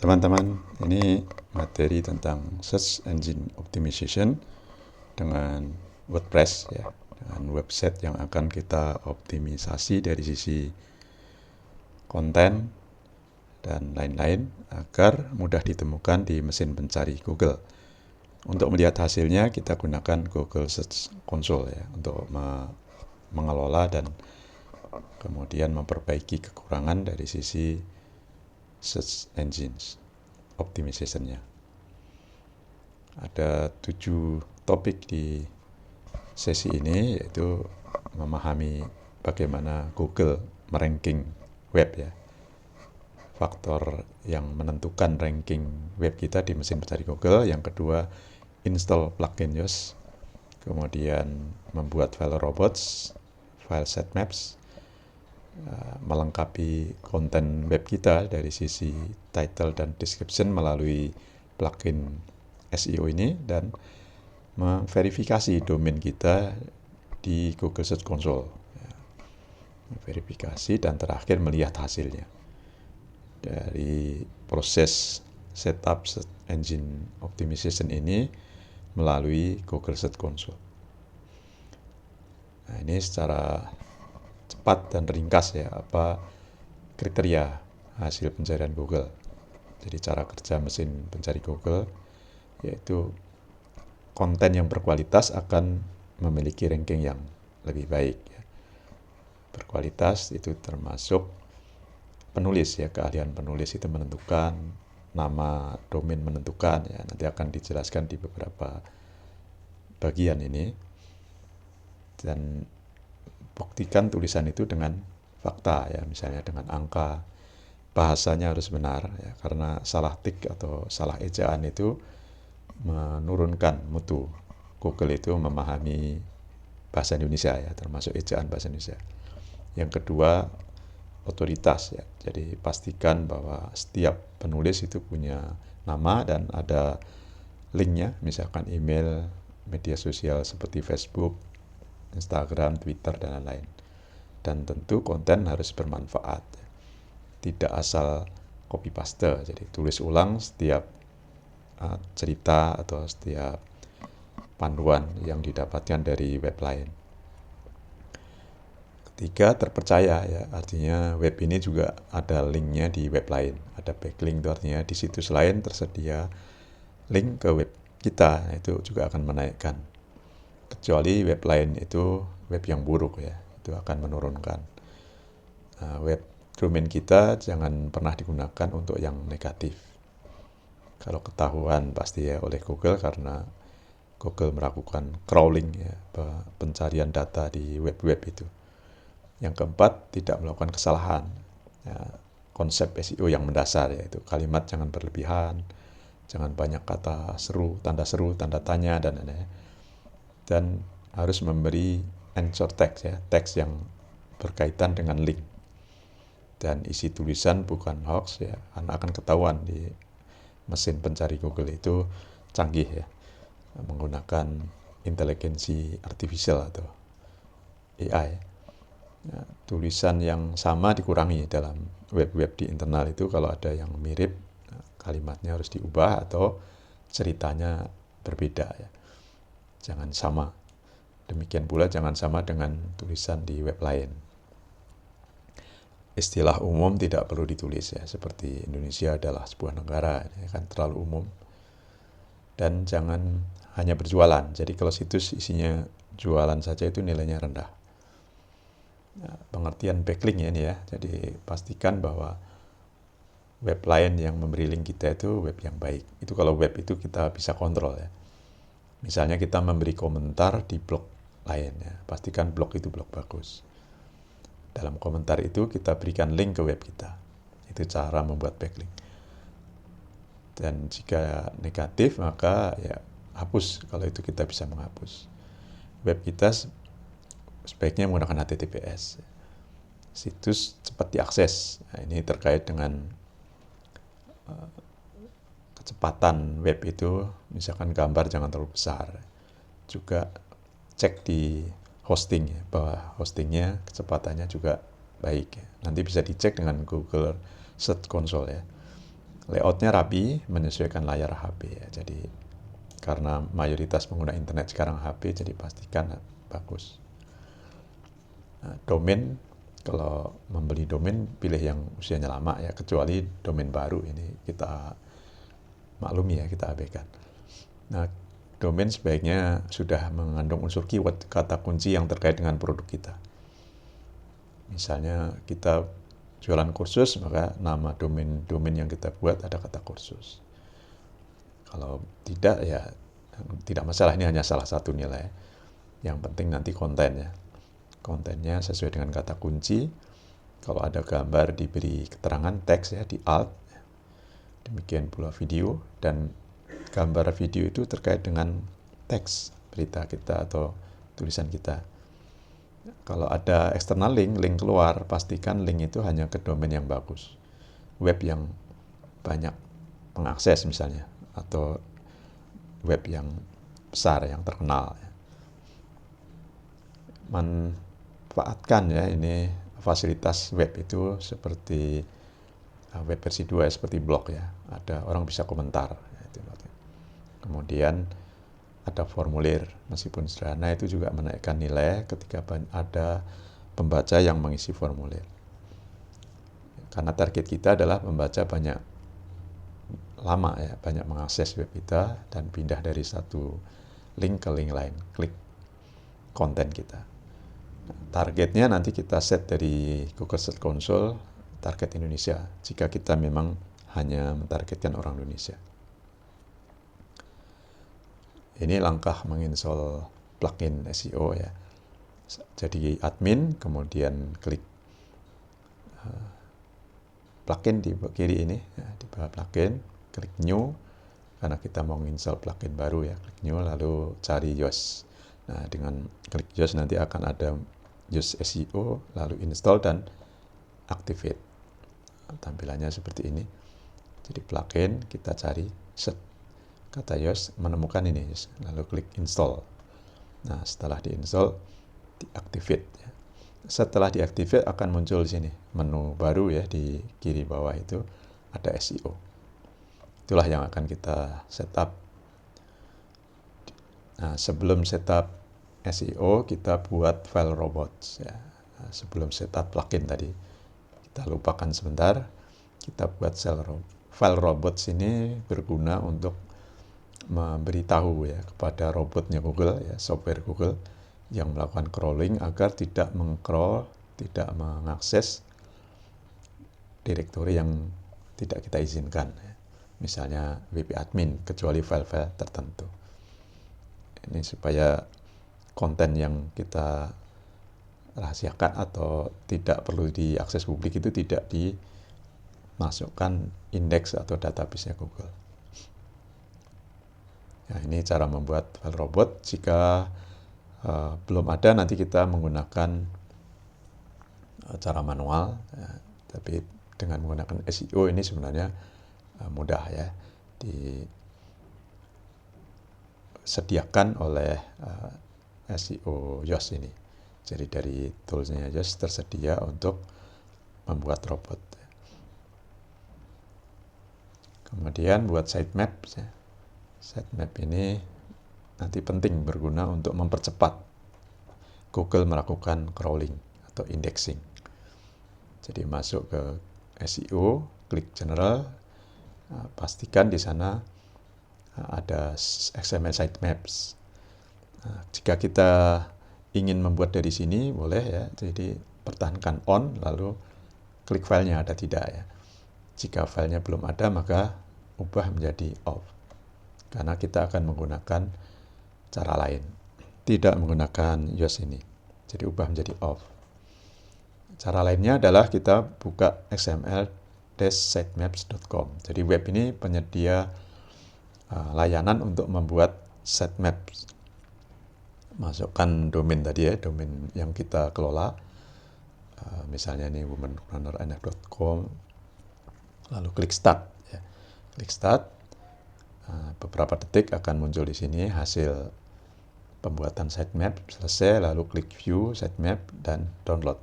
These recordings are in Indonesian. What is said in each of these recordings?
Teman-teman, ini materi tentang Search Engine Optimization dengan WordPress ya, dengan website yang akan kita optimisasi dari sisi konten dan lain-lain agar mudah ditemukan di mesin pencari Google. Untuk melihat hasilnya kita gunakan Google Search Console ya untuk mengelola dan kemudian memperbaiki kekurangan dari sisi search engines optimization-nya. Ada 7 topik di sesi ini, yaitu memahami bagaimana Google meranking web ya, faktor yang menentukan ranking web kita di mesin pencari Google. Yang kedua, install plugin Yoast, kemudian membuat file robots, file sitemaps, melengkapi konten web kita dari sisi title dan description melalui plugin SEO ini, dan memverifikasi domain kita di Google Search Console. Verifikasi dan terakhir melihat hasilnya dari proses setup Search Engine Optimization ini melalui Google Search Console. Nah, ini secara cepat dan ringkas ya, apa kriteria hasil pencarian Google. Jadi cara kerja mesin pencari Google yaitu konten yang berkualitas akan memiliki ranking yang lebih baik ya. Berkualitas itu termasuk penulis ya, keahlian penulis itu menentukan, nama domain menentukan ya, nanti akan dijelaskan di beberapa bagian ini. Dan buktikan tulisan itu dengan fakta ya, misalnya dengan angka, bahasanya harus benar ya, karena salah tik atau salah ejaan itu menurunkan mutu Google itu memahami bahasa Indonesia ya, termasuk ejaan bahasa Indonesia. Yang kedua, otoritas ya, jadi pastikan bahwa setiap penulis itu punya nama dan ada linknya, misalkan email, media sosial seperti Facebook, Instagram, Twitter, dan lain-lain. Dan tentu konten harus bermanfaat, tidak asal copy paste, jadi tulis ulang setiap cerita atau setiap panduan yang didapatkan dari web lain. Ketiga, terpercaya ya, artinya web ini juga ada linknya di web lain, ada backlink, itu artinya di situs lain tersedia link ke web kita, itu juga akan menaikkan. Kecuali web lain itu web yang buruk ya, itu akan menurunkan. Web domain kita jangan pernah digunakan untuk yang negatif. Kalau ketahuan pasti ya oleh Google, karena Google melakukan crawling ya, pencarian data di web-web itu. Yang keempat, tidak melakukan kesalahan ya, konsep SEO yang mendasar, yaitu kalimat jangan berlebihan, jangan banyak kata seru, tanda tanya, dan lain-lain. Dan harus memberi anchor text ya, teks yang berkaitan dengan link. Dan isi tulisan bukan hoax ya, akan ketahuan di mesin pencari Google itu canggih ya, menggunakan inteligensi artificial atau AI. Ya, tulisan yang sama dikurangi dalam web-web di internal itu, kalau ada yang mirip kalimatnya harus diubah atau ceritanya berbeda ya. Jangan sama. Demikian pula jangan sama dengan tulisan di web lain. Istilah umum tidak perlu ditulis ya, seperti Indonesia adalah sebuah negara, ya kan terlalu umum. Dan jangan hanya berjualan. Jadi kalau situs isinya jualan saja itu nilainya rendah. Nah, pengertian backlink ya ini ya. Jadi pastikan bahwa web lain yang memberi link kita itu web yang baik. Itu kalau web itu kita bisa kontrol ya. Misalnya kita memberi komentar di blog lain ya, pastikan blog itu blog bagus. Dalam komentar itu kita berikan link ke web kita. Itu cara membuat backlink. Dan jika negatif maka ya hapus, kalau itu kita bisa menghapus. Web kita sebaiknya menggunakan HTTPS. Situs cepat diakses. Nah, ini terkait dengan kecepatan web itu, misalkan gambar jangan terlalu besar. Juga cek di hosting ya, bahwa hostingnya kecepatannya juga baik ya. Nanti bisa dicek dengan Google Search Console ya. Layoutnya rapi, menyesuaikan layar HP ya. Jadi karena mayoritas pengguna internet sekarang HP, jadi pastikan bagus. Nah, domain, kalau membeli domain pilih yang usianya lama ya, kecuali domain baru ini kita maklumi ya, kita abaikan. Nah, domain sebaiknya sudah mengandung unsur keyword, kata kunci yang terkait dengan produk kita. Misalnya kita jualan kursus, maka nama domain yang kita buat ada kata kursus. Kalau tidak ya tidak masalah, ini hanya salah satu nilai. Yang penting nanti kontennya. Kontennya sesuai dengan kata kunci. Kalau ada gambar diberi keterangan teks ya di alt. Demikian pula video, dan gambar video itu terkait dengan teks berita kita atau tulisan kita. Kalau ada external link keluar, pastikan link itu hanya ke domain yang bagus. Web yang banyak pengakses misalnya, atau web yang besar, yang terkenal. Manfaatkan ya ini fasilitas web itu seperti web versi 2 ya, seperti blog ya. Ada orang bisa komentar. Kemudian ada formulir, meskipun sederhana itu juga menaikkan nilai ketika ada pembaca yang mengisi formulir. Karena target kita adalah pembaca banyak lama ya, banyak mengakses web kita dan pindah dari satu link ke link lain, klik konten kita. Targetnya nanti kita set dari Google Search Console, target Indonesia, jika kita memang hanya mentargetkan orang Indonesia. Ini langkah menginstall plugin SEO ya. Jadi admin, kemudian klik plugin di kiri ini, ya, di bawah plugin, klik new, karena kita mau menginstall plugin baru ya, klik new, lalu cari Yoast. Nah, dengan klik Yoast nanti akan ada Yoast SEO, lalu install dan activate. Tampilannya seperti ini. Jadi plugin, kita cari, set kata Yoast, menemukan ini, lalu klik install. Nah, setelah diinstal, diactivate. Setelah diactivate akan muncul di sini menu baru ya, di kiri bawah itu ada SEO. Itulah yang akan kita setup. Nah, sebelum setup SEO kita buat file robots ya. Nah, sebelum setup plugin tadi kita lupakan sebentar. Kita buat file robots ini berguna untuk memberitahu ya kepada robotnya Google ya, software Google yang melakukan crawling agar tidak meng-crawl, tidak mengakses direktori yang tidak kita izinkan ya. Misalnya WP admin, kecuali file-file tertentu. Ini supaya konten yang kita rahasiakan atau tidak perlu diakses publik itu tidak dimasukkan indeks atau database-nya Google. Nah, ini cara membuat file robot. Jika belum ada, nanti kita menggunakan cara manual ya. Tapi dengan menggunakan SEO ini sebenarnya mudah ya, disediakan oleh SEO Yoast ini. Jadi dari toolsnya Yoast tersedia untuk membuat robot. Kemudian buat sitemap ya. Sitemap ini nanti penting, berguna untuk mempercepat Google melakukan crawling atau indexing. Jadi masuk ke SEO, klik general, pastikan di sana ada XML sitemaps. Nah, jika kita ingin membuat dari sini boleh ya, jadi pertahankan on, lalu klik filenya ada tidak ya. Jika filenya belum ada maka ubah menjadi off. Karena kita akan menggunakan cara lain, tidak menggunakan Yoast ini. Jadi ubah menjadi off. Cara lainnya adalah kita buka xml-sitemaps.com. Jadi web ini penyedia layanan untuk membuat sitemaps. Masukkan domain tadi ya, domain yang kita kelola. Misalnya ini womanpreneur.nf.com. Lalu klik start ya. Klik start. Beberapa detik akan muncul di sini hasil pembuatan sitemap selesai, lalu klik view sitemap dan download.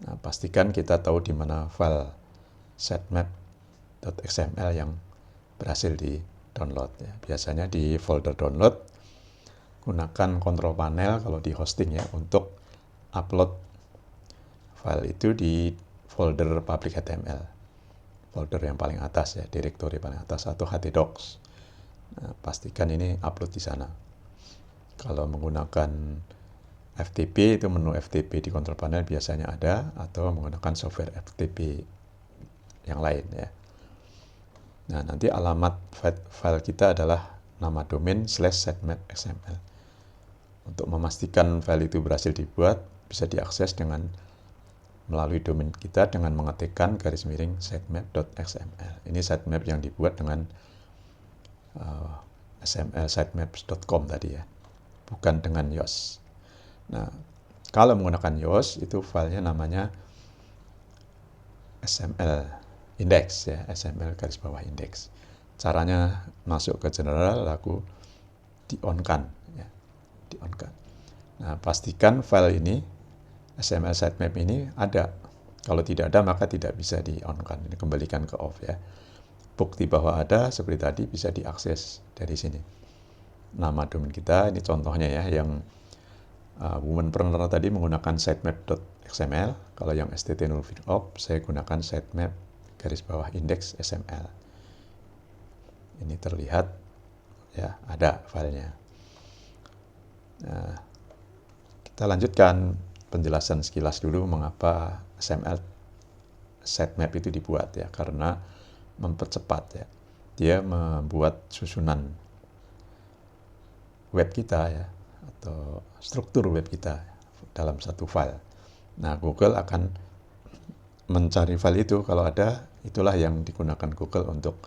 Nah, pastikan kita tahu di mana file sitemap .xml yang berhasil di download ya. Biasanya di folder download gunakan kontrol panel kalau di hosting ya untuk upload file itu di folder public HTML, folder yang paling atas ya, direktori paling atas atau htdocs. Nah, pastikan ini upload di sana. Kalau menggunakan FTP itu menu FTP di kontrol panel biasanya ada, atau menggunakan software FTP yang lain ya. Nah, nanti alamat file kita adalah nama domain /sitemap.xml. Untuk memastikan file itu berhasil dibuat, bisa diakses dengan melalui domain kita dengan mengetikkan /sitemap.xml. Ini sitemap yang dibuat dengan XML sitemaps.com tadi ya, bukan dengan yoast. Nah, kalau menggunakan yoast itu filenya namanya XML index ya, XML_index. Caranya masuk ke general lalu di-on-kan ya, di-on-kan. Nah, pastikan file ini XML sitemap ini ada. Kalau tidak ada maka tidak bisa di-on-kan. Ini kembalikan ke off ya. Bukti bahwa ada seperti tadi bisa diakses dari sini. Nama domain kita ini contohnya ya, yang Womanpreneur tadi menggunakan sitemap.xml. Kalau yang STT_NullFeedOp saya gunakan sitemap_index XML. Ini terlihat ya, ada filenya. Nah, kita lanjutkan penjelasan sekilas dulu mengapa XML sitemap itu dibuat ya, karena mempercepat ya. Dia membuat susunan web kita ya, atau struktur web kita dalam satu file. Nah, Google akan mencari file itu, kalau ada, itulah yang digunakan Google untuk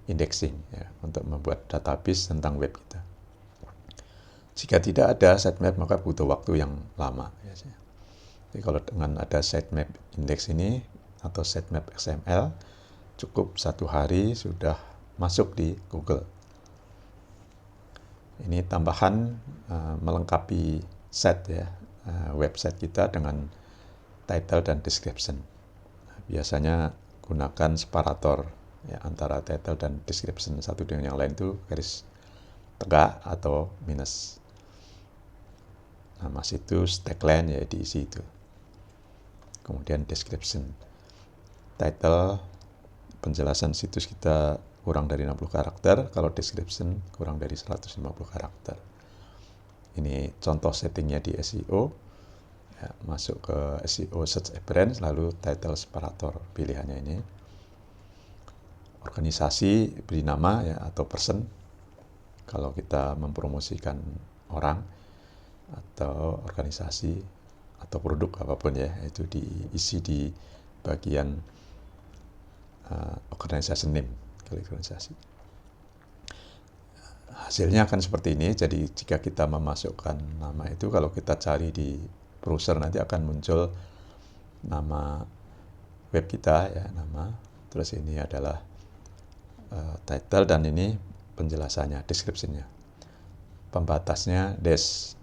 indexing ya, untuk membuat database tentang web kita. Jika tidak ada sitemap maka butuh waktu yang lama ya. Jadi kalau dengan ada sitemap index ini atau sitemap XML, cukup 1 hari sudah masuk di Google. Ini tambahan melengkapi set ya, website kita dengan title dan description. Biasanya gunakan separator ya, antara title dan description satu dengan yang lain itu garis tegak atau minus. Nama situs, tagline ya diisi itu. Kemudian description, title, penjelasan situs kita kurang dari 60 karakter, kalau description kurang dari 150 karakter. Ini contoh settingnya di SEO. Ya, masuk ke SEO search appearance, lalu title separator pilihannya ini. Organisasi beri nama ya, atau person kalau kita mempromosikan orang atau organisasi atau produk apapun ya, itu diisi di bagian organization name, organisasi. Hasilnya akan seperti ini. Jadi jika kita memasukkan nama itu, kalau kita cari di browser nanti akan muncul nama web kita ya, nama, terus ini adalah title, dan ini penjelasannya, description-nya. Pembatasnya dash.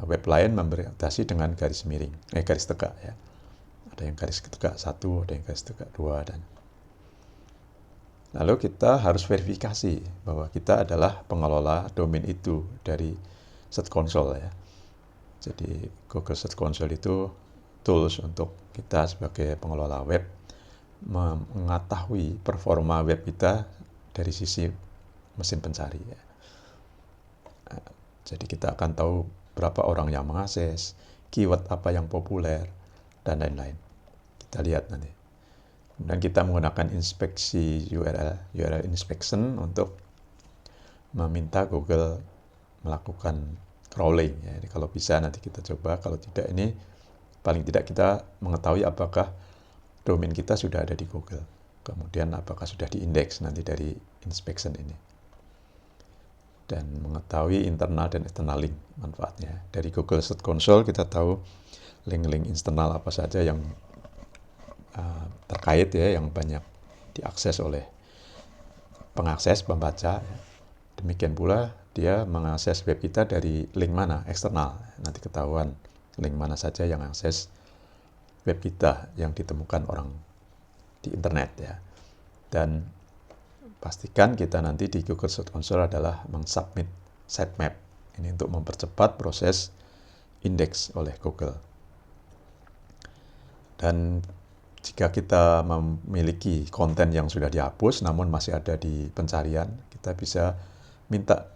Web lain membatasi dengan garis miring, garis tegak ya. Ada yang garis tegak 1, ada yang garis tegak 2, dan lalu kita harus verifikasi bahwa kita adalah pengelola domain itu dari Search Console ya. Jadi Google Search Console itu tools untuk kita sebagai pengelola web mengetahui performa web kita dari sisi mesin pencari ya. Jadi kita akan tahu berapa orang yang mengakses, keyword apa yang populer, dan lain-lain. Kita lihat nanti. Dan kita menggunakan inspeksi URL inspection untuk meminta Google melakukan crawling ya. Jadi kalau bisa nanti kita coba, kalau tidak ini paling tidak kita mengetahui apakah domain kita sudah ada di Google. Kemudian apakah sudah diindeks nanti dari inspection ini. Dan mengetahui internal dan external link manfaatnya. Dari Google Search Console kita tahu link-link internal apa saja yang terkait ya, yang banyak diakses oleh pengakses, pembaca. Demikian pula dia mengakses web kita dari link mana, eksternal. Nanti ketahuan link mana saja yang akses web kita yang ditemukan orang di internet ya. Dan pastikan kita nanti di Google Search Console adalah mengsubmit sitemap. Ini untuk mempercepat proses indeks oleh Google. Dan jika kita memiliki konten yang sudah dihapus namun masih ada di pencarian, kita bisa minta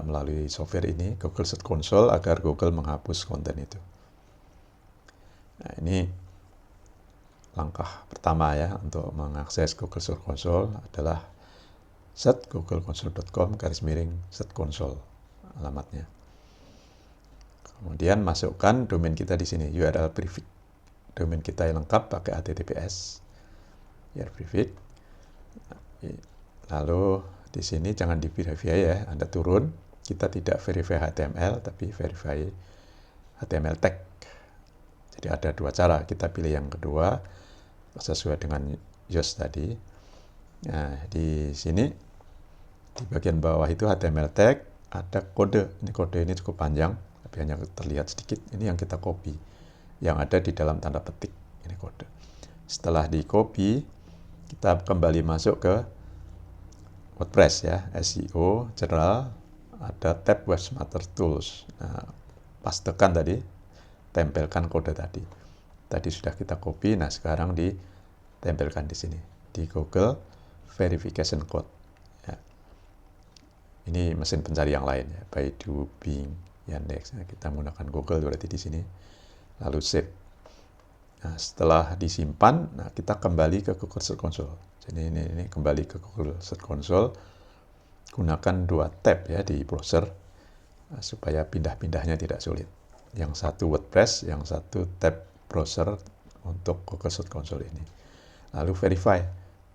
melalui software ini Google Search Console agar Google menghapus konten itu. Nah, ini langkah pertama ya untuk mengakses Google Search Console adalah search googleconsole.com/search console alamatnya. Kemudian masukkan domain kita di sini, URL prefix. Domain kita yang lengkap pakai HTTPS. URL prefix. Lalu di sini jangan di verify ya, Anda turun. Kita tidak verify HTML tapi verify HTML tag. Jadi ada dua cara, kita pilih yang kedua sesuai dengan Yoast tadi. Nah, di sini di bagian bawah itu HTML tag, ada kode. Ini kode ini cukup panjang, tapi hanya terlihat sedikit. Ini yang kita copy, yang ada di dalam tanda petik. Ini kode. Setelah di copy, kita kembali masuk ke WordPress ya, SEO General, ada tab Webmaster Tools. Nah, pastekan tadi, tempelkan kode tadi. Tadi sudah kita copy, nah sekarang ditempelkan di sini di Google Verification Code. Ya. Ini mesin pencari yang lain ya, Baidu, Bing, Yandex. Nah, kita menggunakan Google berarti di sini. Lalu save. Nah, setelah disimpan, nah kita kembali ke Google Search Console. Jadi ini kembali ke Google Search Console. Gunakan dua tab ya di browser supaya pindah-pindahnya tidak sulit. Yang satu WordPress, yang satu tab browser untuk Google Search Console ini. Lalu verify.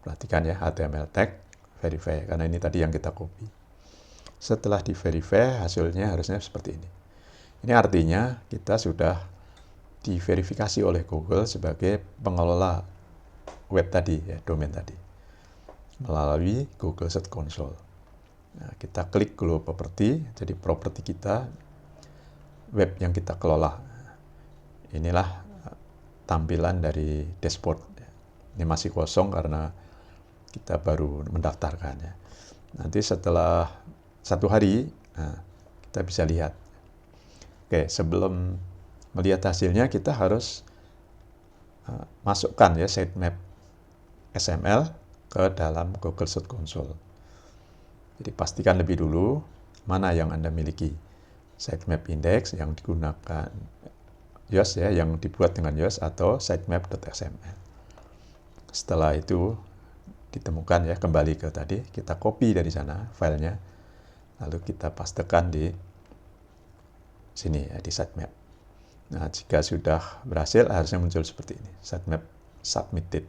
Perhatikan ya HTML tag, verify karena ini tadi yang kita copy. Setelah di verify hasilnya harusnya seperti ini. Ini artinya kita sudah diverifikasi oleh Google sebagai pengelola web tadi ya, domain tadi melalui Google Search Console. Nah, kita klik Glow Property, jadi properti kita web yang kita kelola. Inilah tampilan dari dashboard. Ini masih kosong karena kita baru mendaftarkan ya. Nanti setelah 1 hari, nah, kita bisa lihat. Oke, sebelum melihat hasilnya kita harus masukkan ya sitemap XML ke dalam Google Search Console. Jadi pastikan lebih dulu mana yang Anda miliki. Sitemap index yang digunakan Yoast ya, yang dibuat dengan Yoast atau sitemap.xml. Setelah itu ditemukan ya, kembali ke tadi, kita copy dari sana filenya, lalu kita pastekan di sini ya, di sitemap. Nah, jika sudah berhasil harusnya muncul seperti ini, sitemap submitted.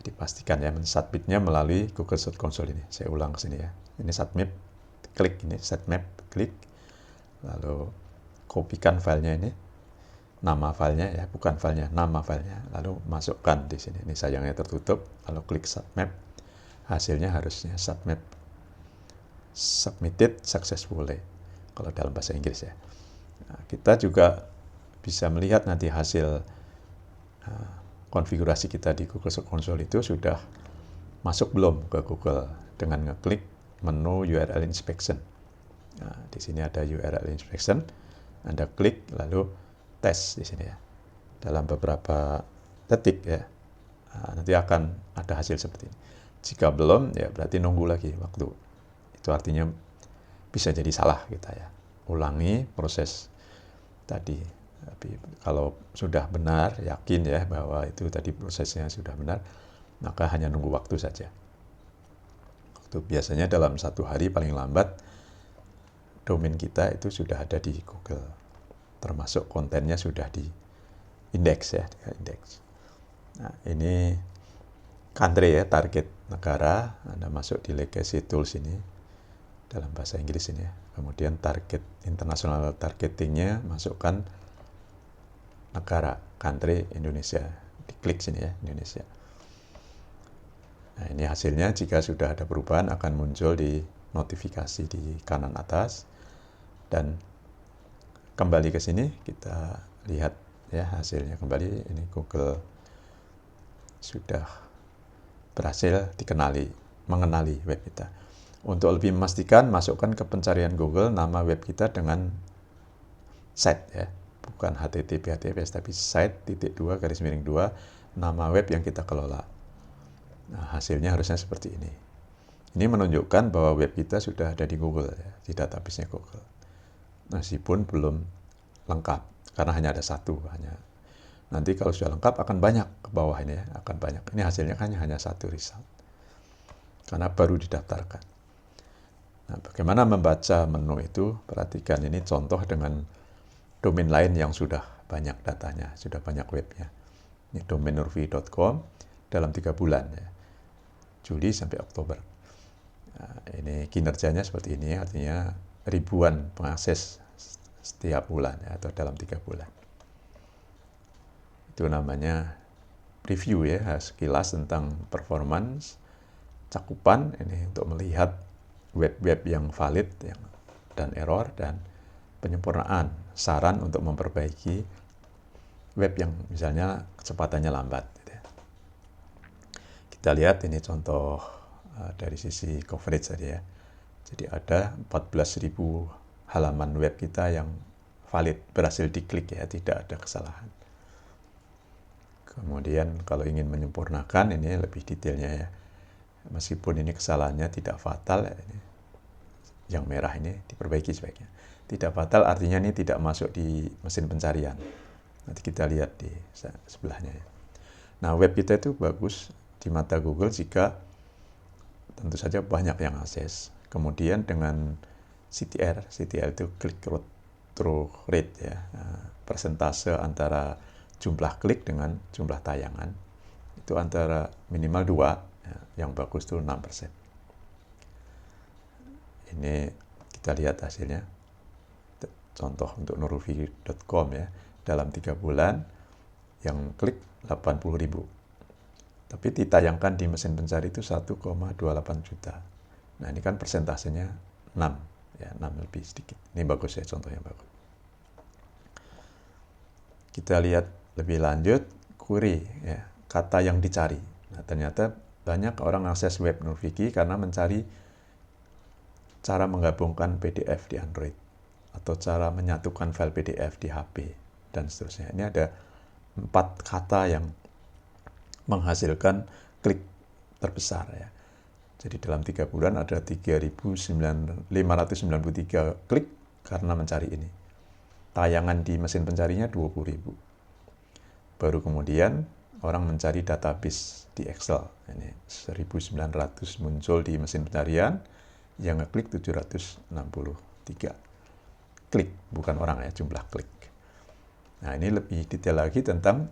Jadi pastikan ya mensubmitnya melalui Google Search Console ini. Saya ulang ke sini ya. Ini submit, klik ini sitemap, klik. Lalu kopikan filenya ini, nama filenya ya, bukan filenya, nama filenya. Lalu masukkan di sini. Ini sayangnya tertutup. Lalu klik submit. Hasilnya harusnya submitted successfully. Kalau dalam bahasa Inggris ya. Nah, kita juga bisa melihat nanti hasil konfigurasi kita di Google Search Console itu sudah masuk belum ke Google dengan ngeklik menu URL inspection. Nah, di sini ada URL inspection, Anda klik lalu tes di sini ya. Dalam beberapa detik ya, nanti akan ada hasil seperti ini. Jika belum, ya berarti nunggu lagi waktu. Itu artinya bisa jadi salah kita ya. Ulangi proses tadi. Tapi kalau sudah benar, yakin ya bahwa itu tadi prosesnya sudah benar, maka hanya nunggu waktu saja. Waktu biasanya dalam 1 hari paling lambat, domain kita itu sudah ada di Google, termasuk kontennya sudah di indeks ya, indeks. Nah, ini country ya, target negara. Anda masuk di legacy tools ini dalam bahasa Inggris ini ya. Kemudian target international targetingnya masukkan negara, country Indonesia. Diklik sini ya, Indonesia. Nah, ini hasilnya jika sudah ada perubahan akan muncul di notifikasi di kanan atas. Dan kembali ke sini kita lihat ya hasilnya kembali. Ini Google sudah berhasil mengenali web kita. Untuk lebih memastikan, masukkan ke pencarian Google nama web kita dengan site ya, bukan HTTP/HTTPS tapi site.2 nama web yang kita kelola. Nah, hasilnya harusnya seperti ini. Ini menunjukkan bahwa web kita sudah ada di Google ya, di database-nya Google. Meskipun belum lengkap karena hanya ada satu hanya. Nanti kalau sudah lengkap akan banyak ke bawah ini ya, akan banyak. Ini hasilnya kan hanya satu result. Karena baru didaftarkan. Nah, bagaimana membaca menu itu? Perhatikan ini contoh dengan domain lain yang sudah banyak datanya, sudah banyak webnya. Ini domain nurfi.com dalam 3 bulan ya. Juli sampai Oktober. Nah, ini kinerjanya seperti ini, artinya ribuan pengakses setiap bulan ya, atau dalam 3 bulan. Itu namanya review ya, sekilas tentang performance, cakupan ini untuk melihat web-web yang valid dan error, dan penyempurnaan, saran untuk memperbaiki web yang misalnya kecepatannya lambat. Gitu ya. Kita lihat ini contoh dari sisi coverage tadi ya. Jadi ada 14.000 halaman web kita yang valid, berhasil diklik ya, tidak ada kesalahan. Kemudian kalau ingin menyempurnakan, ini lebih detailnya ya. Meskipun ini kesalahannya tidak fatal, ya, ini yang merah ini diperbaiki sebaiknya. Tidak fatal artinya ini tidak masuk di mesin pencarian. Nanti kita lihat di sebelahnya ya. Nah, web kita itu bagus di mata Google jika tentu saja banyak yang akses. Kemudian dengan CTR itu click-through rate ya, persentase antara jumlah klik dengan jumlah tayangan itu antara minimal 2 ya, yang bagus itu 6%. Ini kita lihat hasilnya, contoh untuk nurfi.com ya, dalam 3 bulan yang klik 80.000, tapi ditayangkan di mesin pencari itu 1,28 juta. Nah, ini kan persentasenya 6 ya, 6 lebih sedikit. Ini bagus ya, contoh yang bagus. Kita lihat lebih lanjut, query ya, kata yang dicari. Nah, ternyata banyak orang akses web Nurfiki karena mencari cara menggabungkan PDF di Android atau cara menyatukan file PDF di HP dan seterusnya. Ini ada 4 kata yang menghasilkan klik terbesar ya. Jadi dalam 3 bulan ada 3.593 klik karena mencari ini. Tayangan di mesin pencarinya 20.000. Baru kemudian orang mencari database di Excel. Ini 1.900 muncul di mesin pencarian, yang ngeklik 763 klik, bukan orang ya, jumlah klik. Nah, ini lebih detail lagi tentang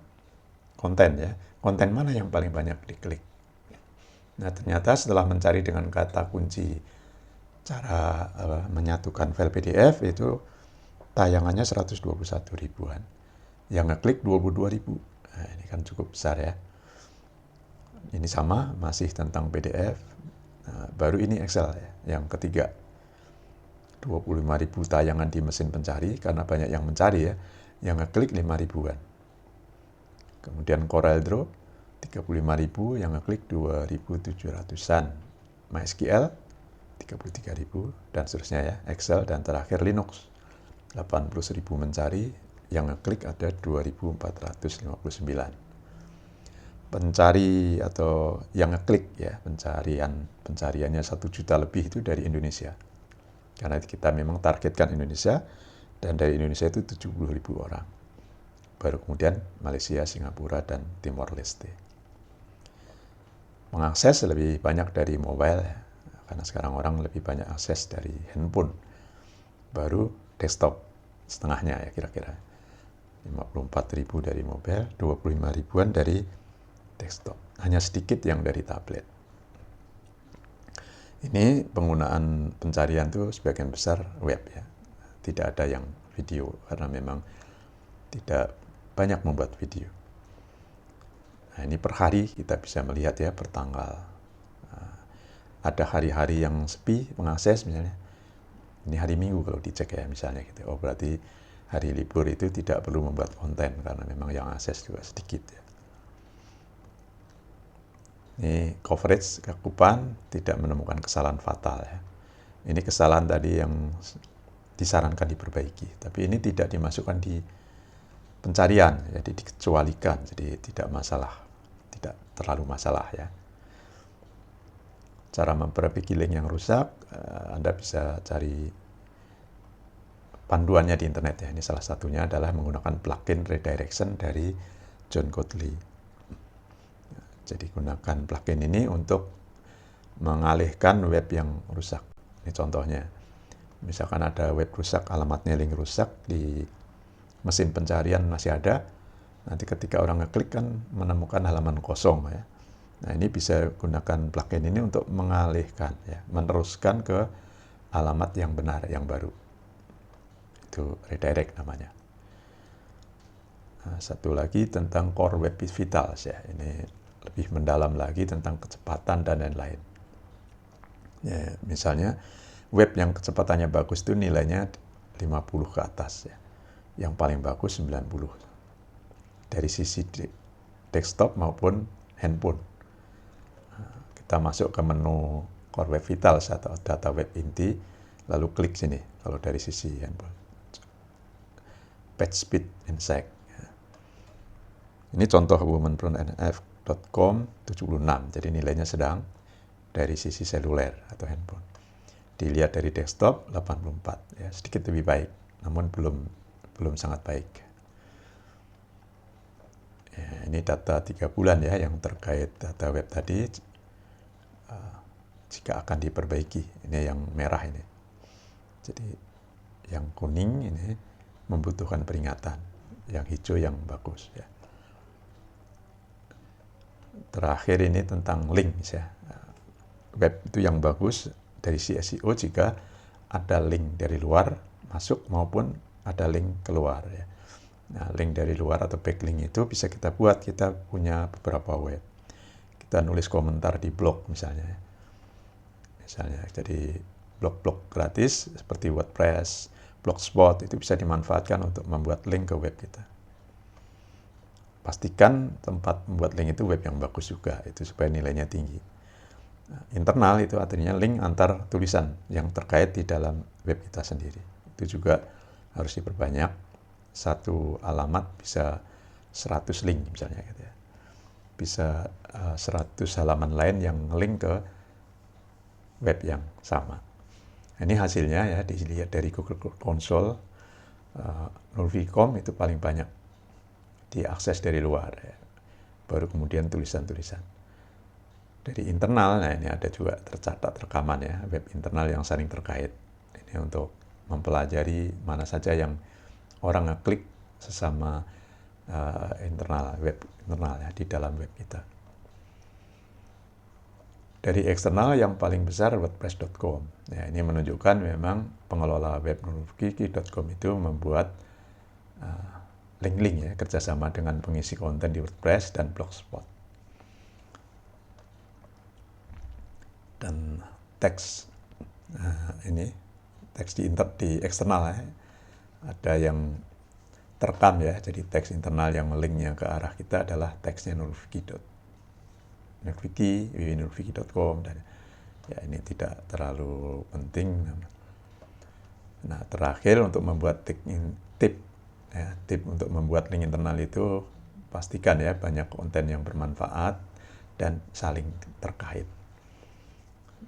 konten ya. Konten mana yang paling banyak diklik. Nah, ternyata setelah mencari dengan kata kunci cara menyatukan file PDF itu tayangannya 121 ribuan. Yang ngeklik 22.000. Nah, ini kan cukup besar ya. Ini sama, masih tentang PDF. Nah, baru ini Excel ya, yang ketiga. 25.000 tayangan di mesin pencari, karena banyak yang mencari ya. Yang ngeklik 5 ribuan. Kemudian CorelDRAW 35.000, yang ngeklik 2.700-an. MySQL 33.000 dan seterusnya ya. Excel dan terakhir Linux 80.000 mencari, yang ngeklik ada 2.459. Pencari atau yang ngeklik ya, pencariannya 1 juta lebih itu dari Indonesia. Karena kita memang targetkan Indonesia, dan dari Indonesia itu 70.000 orang. Baru kemudian Malaysia, Singapura, dan Timor Leste. Mengakses lebih banyak dari mobile ya, karena sekarang orang lebih banyak akses dari handphone. Baru desktop setengahnya ya kira-kira. 54.000 dari mobile, 25 ribuan dari desktop. Hanya sedikit yang dari tablet. Ini penggunaan pencarian itu sebagian besar web ya. Tidak ada yang video, karena memang tidak banyak membuat video. Nah, ini per hari kita bisa melihat ya, per tanggal. Nah, ada hari-hari yang sepi mengakses misalnya. Ini hari Minggu kalau dicek ya misalnya gitu. Oh, berarti hari libur itu tidak perlu membuat konten karena memang yang akses juga sedikit ya. Ini coverage cakupan tidak menemukan kesalahan fatal ya. Ini kesalahan tadi yang disarankan diperbaiki, tapi ini tidak dimasukkan di pencarian, jadi dikecualikan, jadi tidak masalah, tidak terlalu masalah ya. Cara memperbaiki link yang rusak, Anda bisa cari panduannya di internet ya. Ini salah satunya adalah menggunakan plugin redirection dari John Gottlieb. Jadi gunakan plugin ini untuk mengalihkan web yang rusak. Ini contohnya. Misalkan ada web rusak, alamatnya link rusak, di mesin pencarian masih ada, nanti ketika orang ngeklik kan menemukan halaman kosong ya. Nah ini bisa gunakan plugin ini untuk mengalihkan ya, meneruskan ke alamat yang benar, yang baru. Itu redirect namanya. Nah, satu lagi tentang Core Web Vitals ya, ini lebih mendalam lagi tentang kecepatan dan lain-lain. Ya, misalnya web yang kecepatannya bagus itu nilainya 50 ke atas ya. Yang paling bagus 90 dari sisi desktop maupun handphone. Kita masuk ke menu Core Web Vitals atau data web inti, lalu klik sini kalau dari sisi handphone. Page speed insight. Ini contoh womenfrontnf.com 76, jadi nilainya sedang dari sisi seluler atau handphone. Dilihat dari desktop 84, ya sedikit lebih baik, namun belum sangat baik. Ya, ini data 3 bulan ya yang terkait data web tadi. Jika akan diperbaiki, ini yang merah ini. Jadi yang kuning ini membutuhkan peringatan, yang hijau yang bagus ya. Terakhir ini tentang link ya. Web itu yang bagus dari si SEO jika ada link dari luar masuk maupun ada link keluar ya. Nah, link dari luar atau backlink itu bisa kita buat. Kita punya beberapa web. Kita nulis komentar di blog misalnya. Jadi blog-blog gratis seperti WordPress, Blogspot itu bisa dimanfaatkan untuk membuat link ke web kita. Pastikan tempat membuat link itu web yang bagus juga, itu supaya nilainya tinggi. Nah, internal itu artinya link antar tulisan yang terkait di dalam web kita sendiri. Itu juga harus diperbanyak. Satu alamat bisa 100 link misalnya gitu ya. Bisa 100 halaman lain yang link ke web yang sama. Ini hasilnya ya, dilihat dari Google Console, Nulvicom itu paling banyak diakses dari luar ya. Baru kemudian tulisan-tulisan. Dari internal, nah ini ada juga tercatat rekaman ya, web internal yang saling terkait. Ini untuk mempelajari mana saja yang orang ngeklik sesama internal, web internal ya, di dalam web kita. Dari eksternal yang paling besar WordPress.com. Ya, ini menunjukkan memang pengelola web nurulfikih.com itu membuat link-link ya, kerjasama dengan pengisi konten di WordPress dan Blogspot. Dan teks ini teks di eksternal ya, ada yang terekam ya, jadi teks internal yang linknya ke arah kita adalah teksnya nurulfikih.com. www.nurulfikih.com, dan ya ini tidak terlalu penting. Nah, terakhir untuk membuat tip untuk membuat link internal itu pastikan ya banyak konten yang bermanfaat dan saling terkait.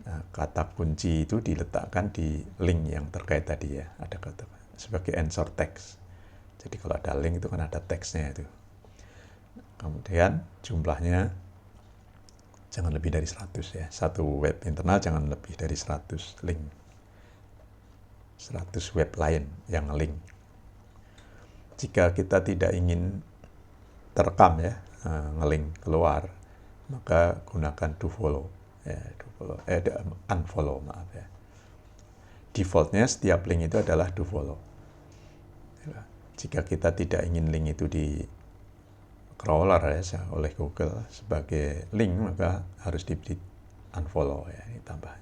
Nah, kata kunci itu diletakkan di link yang terkait tadi ya, ada kata sebagai anchor text. Jadi kalau ada link itu kan ada teksnya itu. Kemudian jumlahnya jangan lebih dari 100 ya. Satu web internal jangan lebih dari 100 link. 100 web lain yang link. Jika kita tidak ingin terekam ya, ngelink keluar, maka gunakan dofollow. Ya, unfollow maaf ya. Defaultnya setiap link itu adalah dofollow. Jika kita tidak ingin link itu di crawler ya oleh Google sebagai link, maka harus di unfollow ya, ditambah.